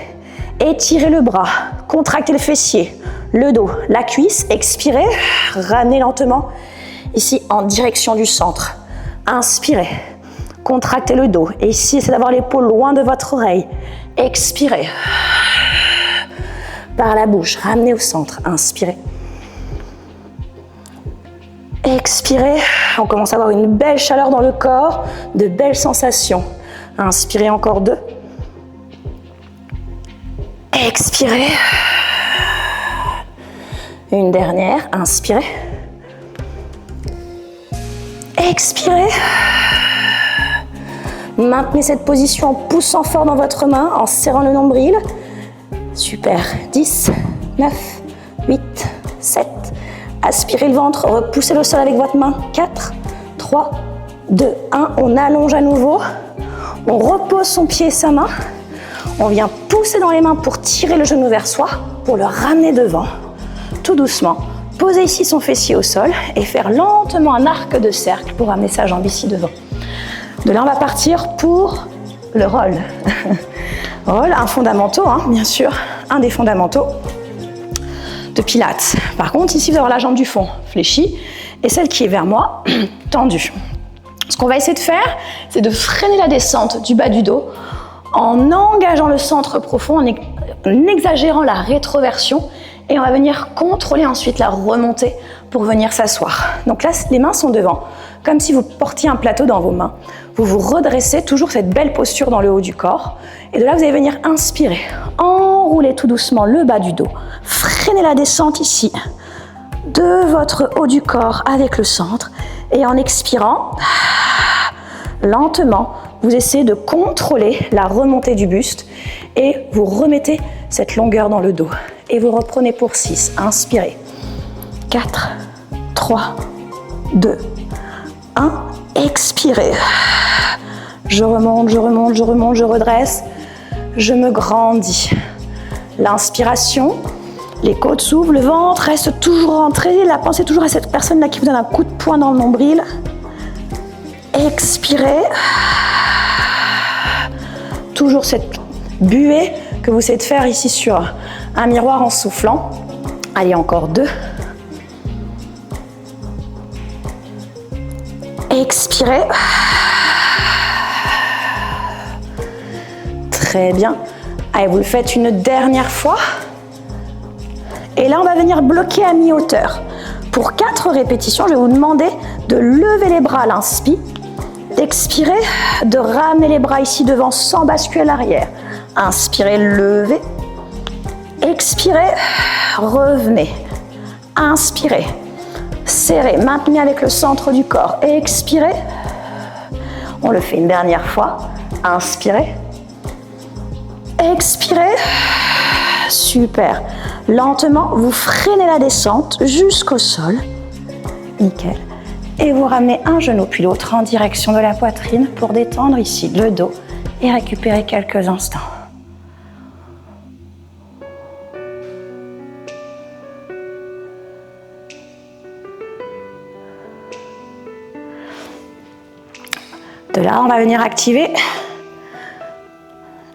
étirez le bras, contractez le fessier, le dos, la cuisse. Expirez, ramenez lentement ici en direction du centre. Inspirez, contractez le dos. Et ici, essayez d'avoir l'épaule loin de votre oreille. Expirez. Par la bouche, ramenez au centre. Inspirez. Expirez. On commence à avoir une belle chaleur dans le corps, de belles sensations. Inspirez encore 2. Expirez. Une dernière. Inspirez. Expirez. Maintenez cette position en poussant fort dans votre main, en serrant le nombril. Super. 10, 9, 8, 7. Aspirez le ventre, repoussez le sol avec votre main. 4, 3, 2, 1. On allonge à nouveau. On repose son pied et sa main. On vient pousser dans les mains pour tirer le genou vers soi, pour le ramener devant. Tout doucement. Posez ici son fessier au sol et faire lentement un arc de cercle pour ramener sa jambe ici devant. De là, on va partir pour le roll. Roll, un fondamental, hein, bien sûr, un des fondamentaux de Pilates. Par contre, ici, vous allez avoir la jambe du fond fléchie et celle qui est vers moi, tendue. Ce qu'on va essayer de faire, c'est de freiner la descente du bas du dos en engageant le centre profond, en exagérant la rétroversion et on va venir contrôler ensuite la remontée pour venir s'asseoir. Donc là, les mains sont devant, comme si vous portiez un plateau dans vos mains. Vous vous redressez, toujours cette belle posture dans le haut du corps. Et de là, vous allez venir inspirer. Enroulez tout doucement le bas du dos. Freinez la descente ici de votre haut du corps avec le centre. Et en expirant, lentement, vous essayez de contrôler la remontée du buste et vous remettez cette longueur dans le dos. Et vous reprenez pour 6. Inspirez. 4, 3, 2, 1. Expirez. Je remonte, je remonte, je remonte, je redresse. Je me grandis. L'inspiration, les côtes s'ouvrent, le ventre reste toujours rentré. La pensée toujours à cette personne-là qui vous donne un coup de poing dans le nombril. Expirez. Toujours cette buée que vous essayez de faire ici sur un miroir en soufflant. Allez, encore 2. Expirez. Très bien. Allez, vous le faites une dernière fois. Et là, on va venir bloquer à mi-hauteur. Pour 4 répétitions, je vais vous demander de lever les bras à l'inspire, d'expirer, de ramener les bras ici devant sans basculer à l'arrière. Inspirez, levez. Expirez, revenez. Inspirez, serrez, maintenez avec le centre du corps. Expirez. On le fait une dernière fois. Inspirez. Expirez. Super. Lentement, vous freinez la descente jusqu'au sol. Nickel. Et vous ramenez un genou puis l'autre en direction de la poitrine pour détendre ici le dos et récupérer quelques instants. De là, on va venir activer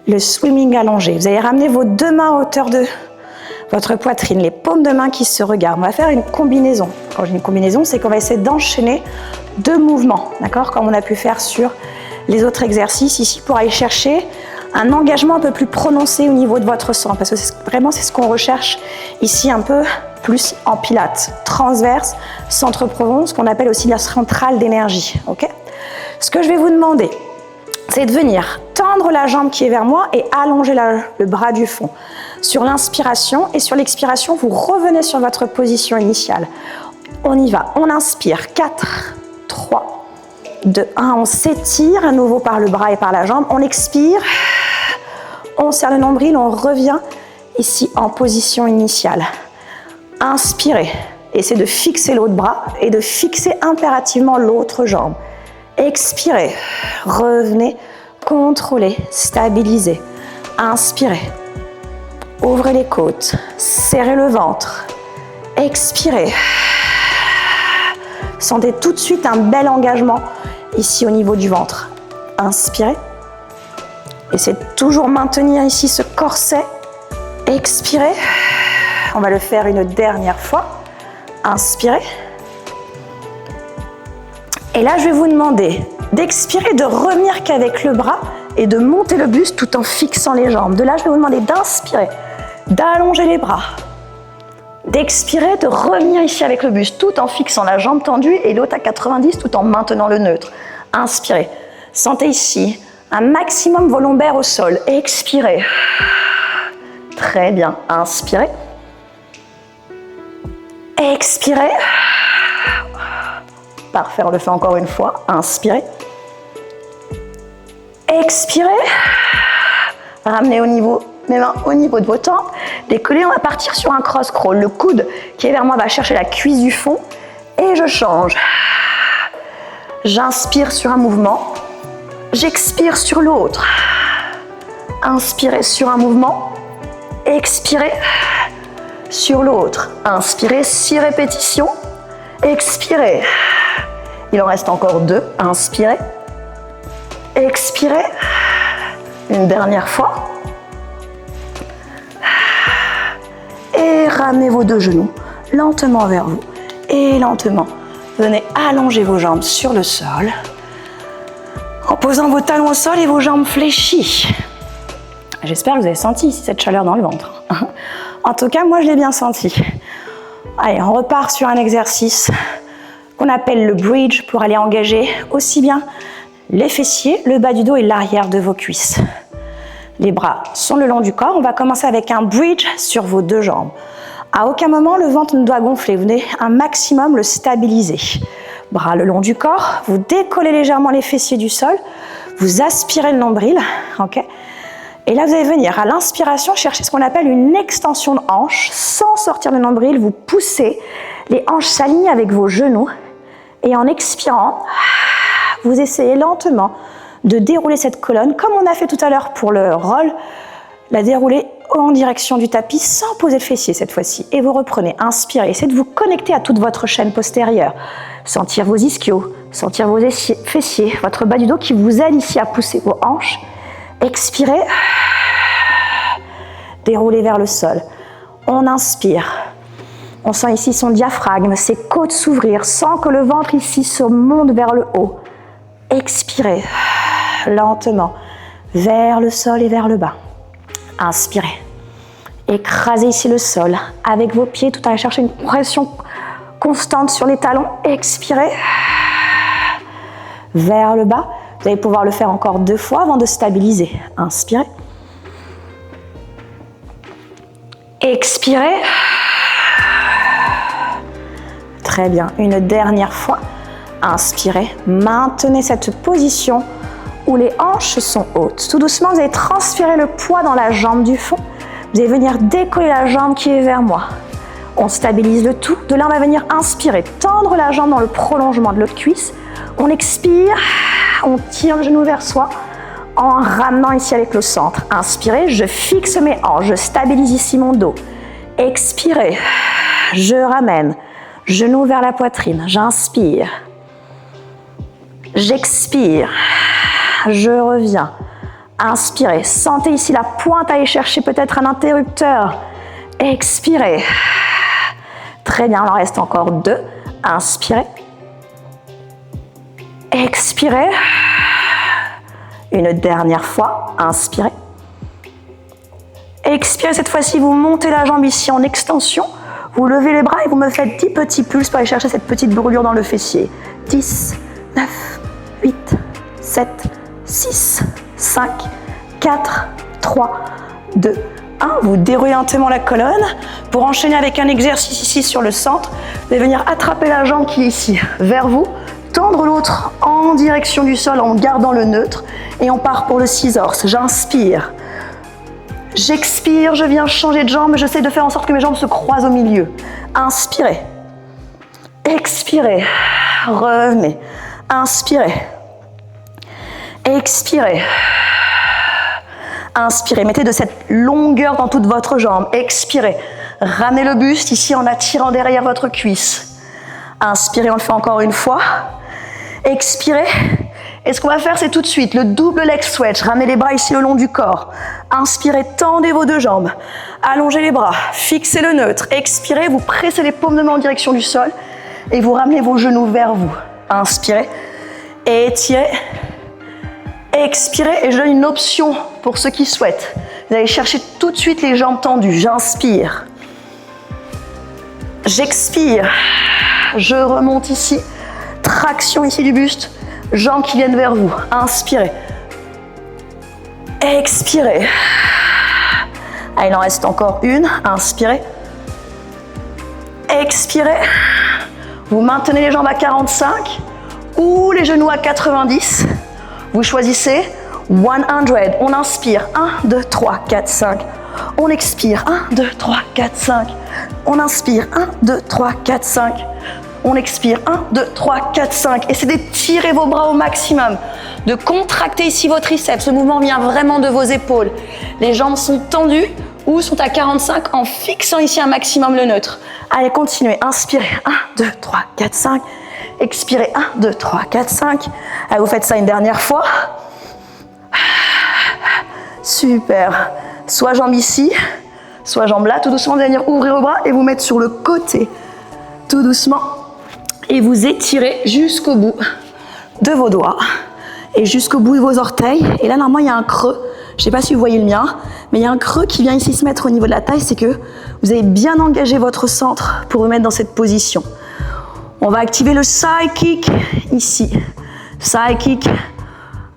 le swimming allongé. Vous allez ramener vos 2 mains à hauteur de votre poitrine, les paumes de main qui se regardent. On va faire une combinaison. Quand je dis une combinaison, c'est qu'on va essayer d'enchaîner 2 mouvements, d'accord, comme on a pu faire sur les autres exercices ici, pour aller chercher un engagement un peu plus prononcé au niveau de votre sang, parce que vraiment c'est ce qu'on recherche ici un peu plus en pilates. Transverse, centre profond, ce qu'on appelle aussi la centrale d'énergie, ok. Ce que je vais vous demander, c'est de venir tendre la jambe qui est vers moi et allonger le bras du fond. Sur l'inspiration et sur l'expiration, vous revenez sur votre position initiale. On y va, on inspire, 4, 3, 2, 1, on s'étire à nouveau par le bras et par la jambe, on expire, on serre le nombril, on revient ici en position initiale. Inspirez, essayez de fixer l'autre bras et de fixer impérativement l'autre jambe. Expirez, revenez, contrôlez, stabilisez. Inspirez, Ouvrez les côtes, serrez le ventre. Expirez. Sentez tout de suite un bel engagement ici au niveau du ventre. Inspirez. Essayez de toujours maintenir ici ce corset. Expirez. On va le faire une dernière fois. Inspirez. Et là, je vais vous demander d'expirer, de revenir qu'avec le bras et de monter le buste tout en fixant les jambes. De là, je vais vous demander d'inspirer, d'allonger les bras. D'expirer, de revenir ici avec le buste tout en fixant la jambe tendue et l'autre à 90 tout en maintenant le neutre. Inspirez. Sentez ici un maximum vos lombaires au sol. Expirez. Très bien. Inspirez. Expirez. Parfait, on le fait encore une fois. Inspirez. Expirez. Ramenez mes mains au niveau de vos tempes. Décollez, on va partir sur un cross crawl. Le coude qui est vers moi va chercher la cuisse du fond. Et je change. J'inspire sur un mouvement. J'expire sur l'autre. Inspirez sur un mouvement. Expirez sur l'autre. Inspirez, 6 répétitions. Expirez. Il en reste encore 2. Inspirez. Expirez. Une dernière fois. Et ramenez vos 2 genoux lentement vers vous. Et lentement, venez allonger vos jambes sur le sol. En posant vos talons au sol et vos jambes fléchies. J'espère que vous avez senti ici cette chaleur dans le ventre. En tout cas, moi je l'ai bien senti. Allez, on repart sur un exercice qu'on appelle le bridge pour aller engager aussi bien les fessiers, le bas du dos et l'arrière de vos cuisses. Les bras sont le long du corps. On va commencer avec un bridge sur vos 2 jambes. À aucun moment, le ventre ne doit gonfler. Vous venez un maximum le stabiliser. Bras le long du corps. Vous décollez légèrement les fessiers du sol. Vous aspirez le nombril. Ok. Et là, vous allez venir à l'inspiration chercher ce qu'on appelle une extension de hanche. Sans sortir le nombril, vous poussez. Les hanches s'alignent avec vos genoux. Et en expirant, vous essayez lentement de dérouler cette colonne, comme on a fait tout à l'heure pour le roll, la dérouler en direction du tapis sans poser le fessier cette fois-ci. Et vous reprenez, inspirez, essayez de vous connecter à toute votre chaîne postérieure. Sentir vos ischios, sentir vos fessiers, votre bas du dos qui vous aide ici à pousser vos hanches. Expirez, déroulez vers le sol. On inspire. On sent ici son diaphragme, ses côtes s'ouvrir sans que le ventre ici se monte vers le haut. Expirez lentement vers le sol et vers le bas. Inspirez. Écrasez ici le sol avec vos pieds tout en allant chercher une pression constante sur les talons. Expirez vers le bas. Vous allez pouvoir le faire encore 2 fois avant de stabiliser. Inspirez. Expirez. Très bien. Une dernière fois. Inspirez. Maintenez cette position où les hanches sont hautes. Tout doucement, vous allez transférer le poids dans la jambe du fond. Vous allez venir décoller la jambe qui est vers moi. On stabilise le tout. De là, on va venir inspirer, tendre la jambe dans le prolongement de l'autre cuisse. On expire, on tire le genou vers soi en ramenant ici avec le centre. Inspirez, je fixe mes hanches, je stabilise ici mon dos. Expirez, je ramène, genou vers la poitrine, j'inspire. J'expire, je reviens. Inspirez, sentez ici la pointe, allez chercher peut-être un interrupteur. Expirez. Très bien, il en reste encore 2. Inspirez. Expirez. Une dernière fois, inspirez. Expirez, cette fois-ci, vous montez la jambe ici en extension. Vous levez les bras et vous me faites 10 petits pulses pour aller chercher cette petite brûlure dans le fessier. 10, 9, 8, 7, 6, 5, 4, 3, 2, 1. Vous déroulez lentement la colonne pour enchaîner avec un exercice ici sur le centre. Vous allez venir attraper la jambe qui est ici vers vous, tendre l'autre en direction du sol en gardant le neutre et on part pour le scissors. J'inspire. J'expire, je viens changer de jambe, j'essaie de faire en sorte que mes jambes se croisent au milieu. Inspirez. Expirez. Revenez. Inspirez. Expirez. Inspirez, mettez de cette longueur dans toute votre jambe. Expirez, ramenez le buste ici en attirant derrière votre cuisse. Inspirez, on le fait encore une fois. Expirez. Et ce qu'on va faire, c'est tout de suite le double leg stretch. Ramenez les bras ici le long du corps. Inspirez, tendez vos deux jambes. Allongez les bras, fixez le neutre. Expirez, vous pressez les paumes de main en direction du sol et vous ramenez vos genoux vers vous. Inspirez, étirez, expirez. Et je donne une option pour ceux qui souhaitent. Vous allez chercher tout de suite les jambes tendues. J'inspire. J'expire. Je remonte ici. Traction ici du buste. Jambes qui viennent vers vous. Inspirez. Expirez. Ah, il en reste encore une. Inspirez. Expirez. Vous maintenez les jambes à 45 ou les genoux à 90. Vous choisissez 100. On inspire. 1, 2, 3, 4, 5. On expire. 1, 2, 3, 4, 5. On inspire. 1, 2, 3, 4, 5. On expire, 1, 2, 3, 4, 5. Et c'est d'étirer vos bras au maximum, de contracter ici vos triceps. Le mouvement vient vraiment de vos épaules. Les jambes sont tendues ou sont à 45 en fixant ici un maximum le neutre. Allez, continuez. Inspirez, 1, 2, 3, 4, 5. Expirez, 1, 2, 3, 4, 5. Allez, vous faites ça une dernière fois. Super. Soit jambes ici, soit jambes là. Tout doucement, vous allez venir ouvrir vos bras et vous mettre sur le côté. Tout doucement. Et vous étirez jusqu'au bout de vos doigts et jusqu'au bout de vos orteils. Et là, normalement, il y a un creux. Je ne sais pas si vous voyez le mien, mais il y a un creux qui vient ici se mettre au niveau de la taille. C'est que vous avez bien engagé votre centre pour vous mettre dans cette position. On va activer le side kick ici. Side kick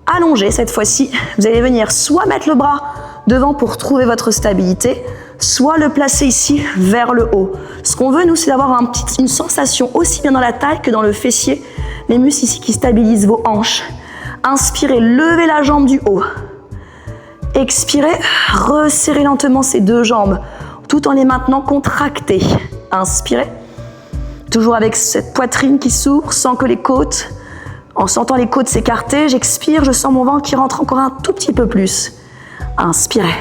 allongé cette fois-ci. Vous allez venir soit mettre le bras devant pour trouver votre stabilité, soit le placer ici vers le haut. Ce qu'on veut, nous, c'est d'avoir une sensation aussi bien dans la taille que dans le fessier. Les muscles ici qui stabilisent vos hanches. Inspirez, levez la jambe du haut. Expirez, resserrez lentement ces deux jambes tout en les maintenant contractées. Inspirez, toujours avec cette poitrine qui s'ouvre sans que les côtes, en sentant les côtes s'écarter, j'expire, je sens mon ventre qui rentre encore un tout petit peu plus. Inspirez.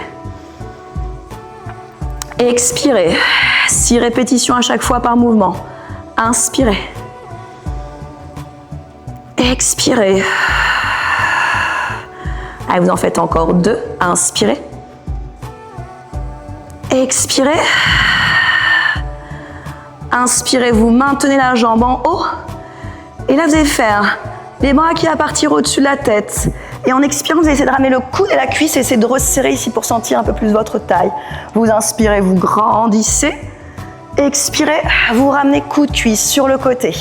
Expirez. 6 répétitions à chaque fois par mouvement. Inspirez. Expirez. Allez, vous en faites encore 2. Inspirez. Expirez. Inspirez, vous maintenez la jambe en haut. Et là, vous allez faire les bras qui vont partir au-dessus de la tête. Et en expirant, vous allez essayer de ramener le coude et la cuisse et essayer de resserrer ici pour sentir un peu plus votre taille. Vous inspirez, vous grandissez. Expirez, vous ramenez coude, cuisse sur le côté.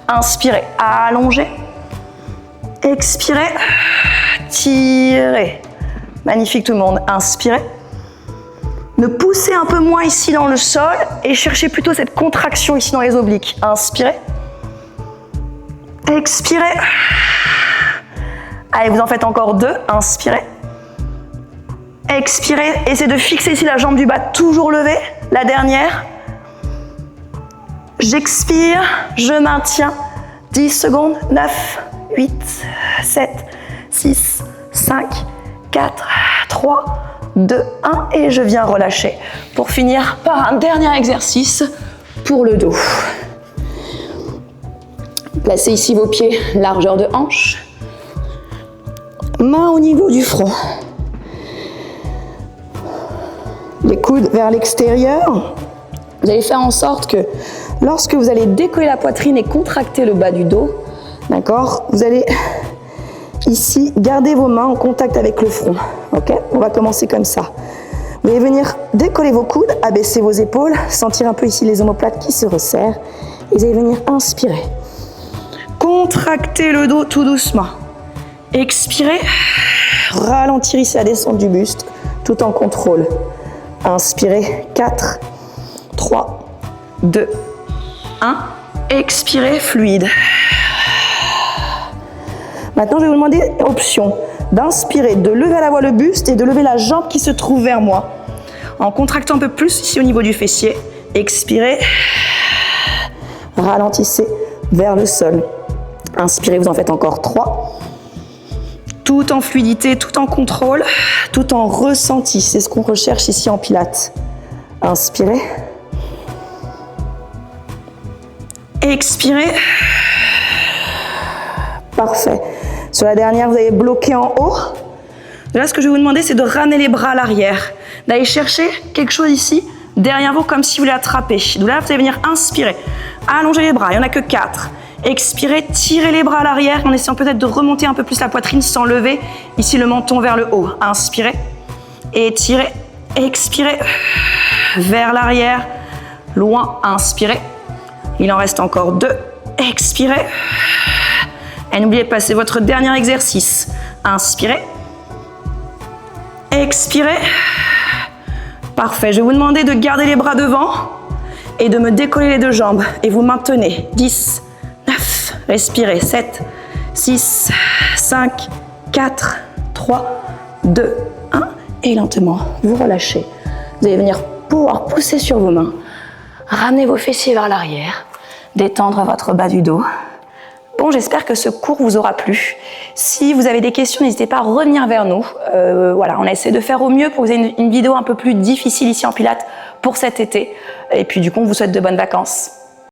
Inspirez, allongez. Expirez, tirez. Magnifique tout le monde. Inspirez. Ne poussez un peu moins ici dans le sol et cherchez plutôt cette contraction ici dans les obliques. Inspirez. Expirez. Allez, vous en faites encore 2. Inspirez. Expirez. Essayez de fixer ici la jambe du bas, toujours levée. La dernière. J'expire. Je maintiens. 10 secondes. 9, 8, 7, 6, 5, 4, 3, 2, 1. Et je viens relâcher. Pour finir par un dernier exercice pour le dos. Placez ici vos pieds, largeur de hanche. Main au niveau du front. Les coudes vers l'extérieur. Vous allez faire en sorte que lorsque vous allez décoller la poitrine et contracter le bas du dos, d'accord, vous allez ici garder vos mains en contact avec le front. Ok, on va commencer comme ça. Vous allez venir décoller vos coudes, abaisser vos épaules, sentir un peu ici les omoplates qui se resserrent. Et vous allez venir inspirer. Contractez le dos tout doucement. Expirez, ralentir ici la descente du buste tout en contrôle. Inspirez, 4, 3, 2, 1. Expirez, fluide. Maintenant, je vais vous demander option d'inspirer, de lever à la fois le buste et de lever la jambe qui se trouve vers moi. En contractant un peu plus ici au niveau du fessier. Expirez, ralentissez vers le sol. Inspirez, vous en faites encore 3. Tout en fluidité, tout en contrôle, tout en ressenti. C'est ce qu'on recherche ici en pilates. Inspirez. Expirez. Parfait. Sur la dernière, vous avez bloqué en haut. Là, ce que je vais vous demander, c'est de ramener les bras à l'arrière. D'aller chercher quelque chose ici, derrière vous, comme si vous voulez attraper. Donc là, vous allez venir inspirer. Allongez les bras, il n'y en a que 4. Expirez, tirez les bras à l'arrière en essayant peut-être de remonter un peu plus la poitrine sans lever. Ici, le menton vers le haut. Inspirez, étirez, expirez, vers l'arrière, loin, inspirez. Il en reste encore 2. Expirez. Et n'oubliez pas, c'est votre dernier exercice. Inspirez. Expirez. Parfait. Je vais vous demander de garder les bras devant et de me décoller les 2 jambes. Et vous maintenez. 10, 9, respirez. 7, 6, 5, 4, 3, 2, 1. Et lentement, vous relâchez. Vous allez venir pouvoir pousser sur vos mains. Ramenez vos fessiers vers l'arrière. Détendre votre bas du dos. Bon, j'espère que ce cours vous aura plu. Si vous avez des questions, n'hésitez pas à revenir vers nous. Voilà, on a essayé de faire au mieux pour que vous ayez une vidéo un peu plus difficile ici en Pilates pour cet été. Et puis du coup, on vous souhaite de bonnes vacances.